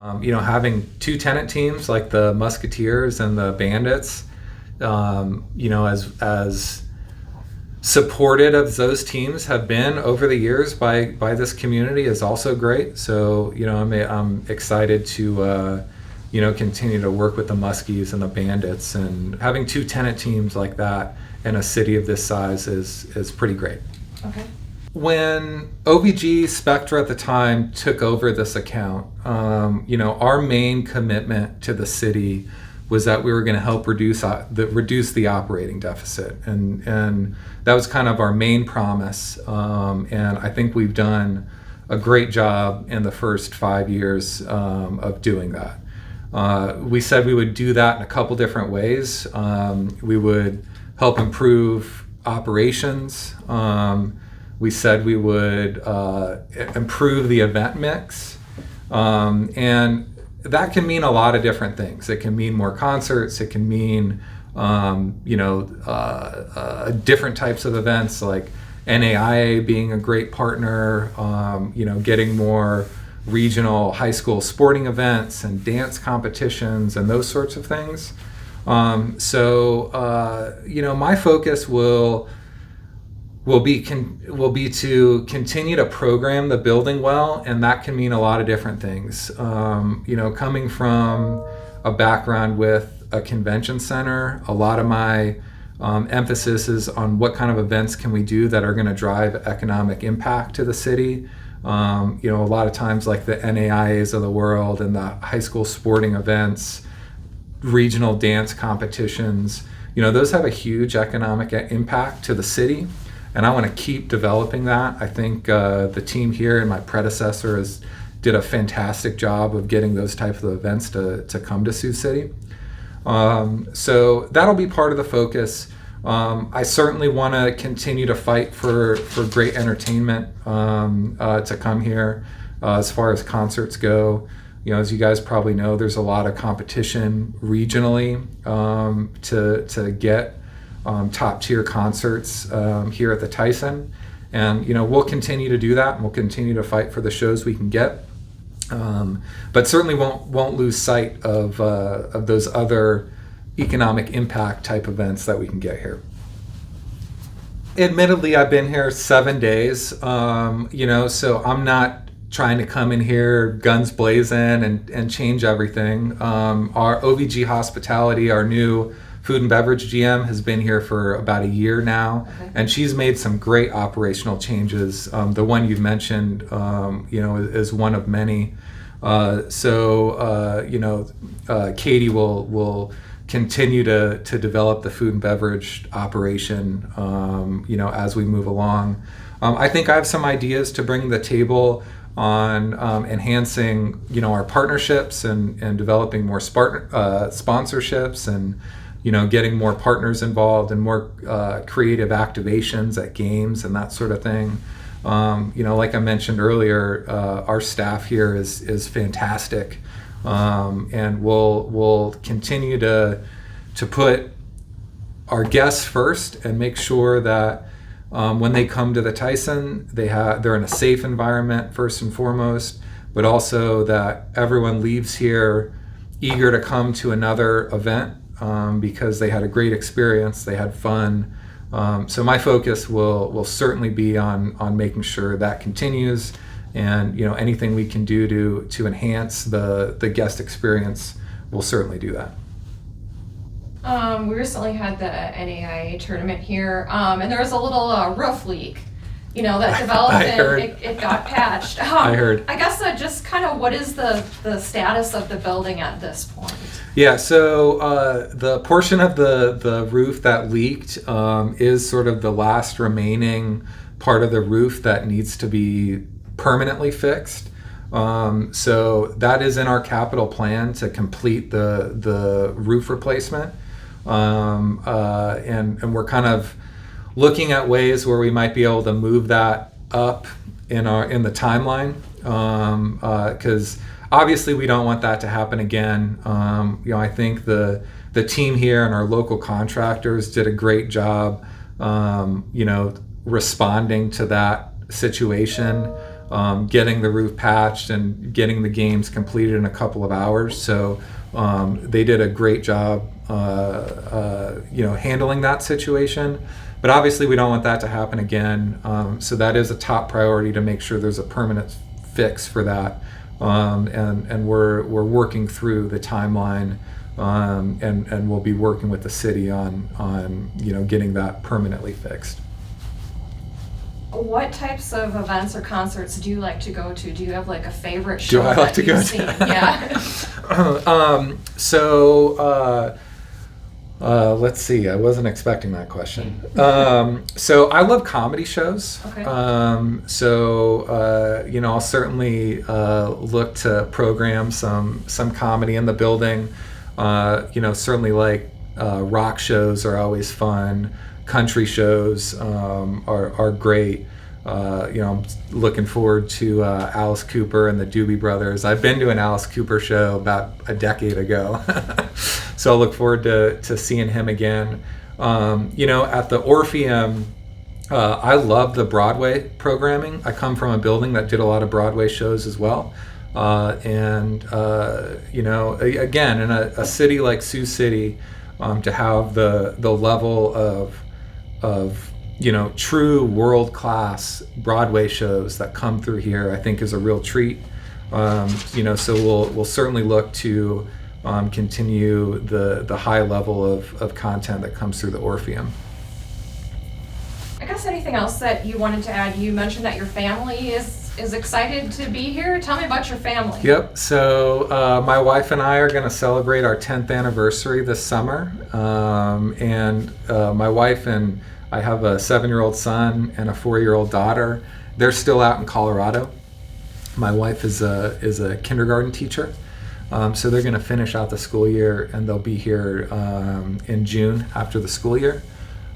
Having two tenant teams like the Musketeers and the Bandits, as supported as those teams have been over the years by this community is also great. So, I'm excited to, continue to work with the Muskies and the Bandits, and having two tenant teams like that in a city of this size is pretty great. Okay. When OVG Spectra at the time took over this account, our main commitment to the city was that we were going to help reduce the operating deficit, and that was kind of our main promise. And I think we've done a great job in the first 5 years of doing that. We said we would do that in a couple different ways. We would help improve operations. We said we would improve the event mix, and that can mean a lot of different things. It can mean more concerts. It can mean different types of events, like NAIA being a great partner. Getting more regional high school sporting events and dance competitions and those sorts of things. My focus will be to continue to program the building well, and that can mean a lot of different things. Coming from a background with a convention center, a lot of my emphasis is on what kind of events can we do that are going to drive economic impact to the city. A lot of times, like the NAIAs of the world and the high school sporting events, regional dance competitions, those have a huge economic impact to the city. And I want to keep developing that. I think the team here and my predecessor did a fantastic job of getting those types of events to come to Sioux City. So that'll be part of the focus. I certainly want to continue to fight for great entertainment to come here. As far as concerts go, as you guys probably know, there's a lot of competition regionally to get top tier concerts here at the Tyson, and we'll continue to do that, and we'll continue to fight for the shows we can get, but certainly won't lose sight of those other economic impact type events that we can get here. Admittedly, I've been here 7 days, so I'm not trying to come in here guns blazing and change everything. Our OVG Hospitality, our new food and beverage GM, has been here for about a year now, okay. And she's made some great operational changes. The one you've mentioned, is one of many. Katie will continue to develop the food and beverage operation, as we move along. I think I have some ideas to bring to the table on enhancing, our partnerships and developing more sponsorships, and getting more partners involved and more creative activations at games and that sort of thing. Like I mentioned earlier, our staff here is fantastic, and we'll continue to put our guests first and make sure that when they come to the Tyson, they're in a safe environment first and foremost, but also that everyone leaves here eager to come to another event. Because they had a great experience, they had fun. So my focus will certainly be on making sure that continues, and anything we can do to enhance the guest experience, we'll certainly do that. We recently had the NAIA tournament here, and there was a little roof leak, that developed and it got patched. I heard. I guess just kind of what is the status of the building at this point? Yeah, so the portion of the roof that leaked is sort of the last remaining part of the roof that needs to be permanently fixed. So that is in our capital plan to complete the roof replacement. And we're kind of looking at ways where we might be able to move that up in the timeline, because obviously we don't want that to happen again. I think the team here and our local contractors did a great job, responding to that situation. getting the roof patched and getting the games completed in a couple of hours. So they did a great job, handling that situation. But obviously, we don't want that to happen again. So that is a top priority to make sure there's a permanent fix for that. And we're working through the timeline, and we'll be working with the city on getting that permanently fixed. What types of events or concerts do you like to go to? Do you have like a favorite show? Do I like to go to? Yeah. Let's see. I wasn't expecting that question. So I love comedy shows. Okay. I'll certainly look to program some comedy in the building. Certainly like rock shows are always fun. Country shows are great. I'm looking forward to Alice Cooper and the Doobie Brothers. I've been to an Alice Cooper show about a decade ago, so I'll look forward to seeing him again. At the Orpheum, I love the Broadway programming. I come from a building that did a lot of Broadway shows as well. Again, in a city like Sioux City, to have the level of true world-class Broadway shows that come through here, I think is a real treat. So we'll certainly look to continue the high level of content that comes through the Orpheum. I guess anything else that you wanted to add? You mentioned that your family is excited to be here. Tell me about your family. Yep. So my wife and I are going to celebrate our 10th anniversary this summer. And my wife and I have a 7-year-old son and a 4-year-old daughter. They're still out in Colorado. My wife is a kindergarten teacher. So they're going to finish out the school year, and they'll be here in June after the school year.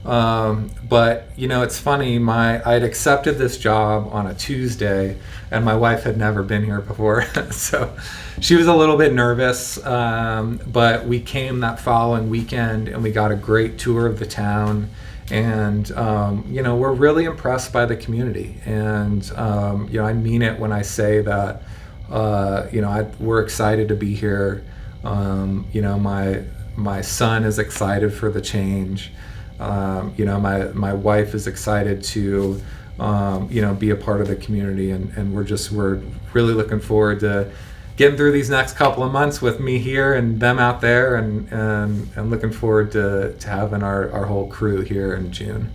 But it's funny, I'd accepted this job on a Tuesday, and my wife had never been here before. So she was a little bit nervous, but we came that following weekend and we got a great tour of the town. And we're really impressed by the community, and I mean it when I say that we're excited to be here. My son is excited for the change. My wife is excited to be a part of the community, and we're really looking forward to getting through these next couple of months with me here and them out there, and looking forward to having our whole crew here in June.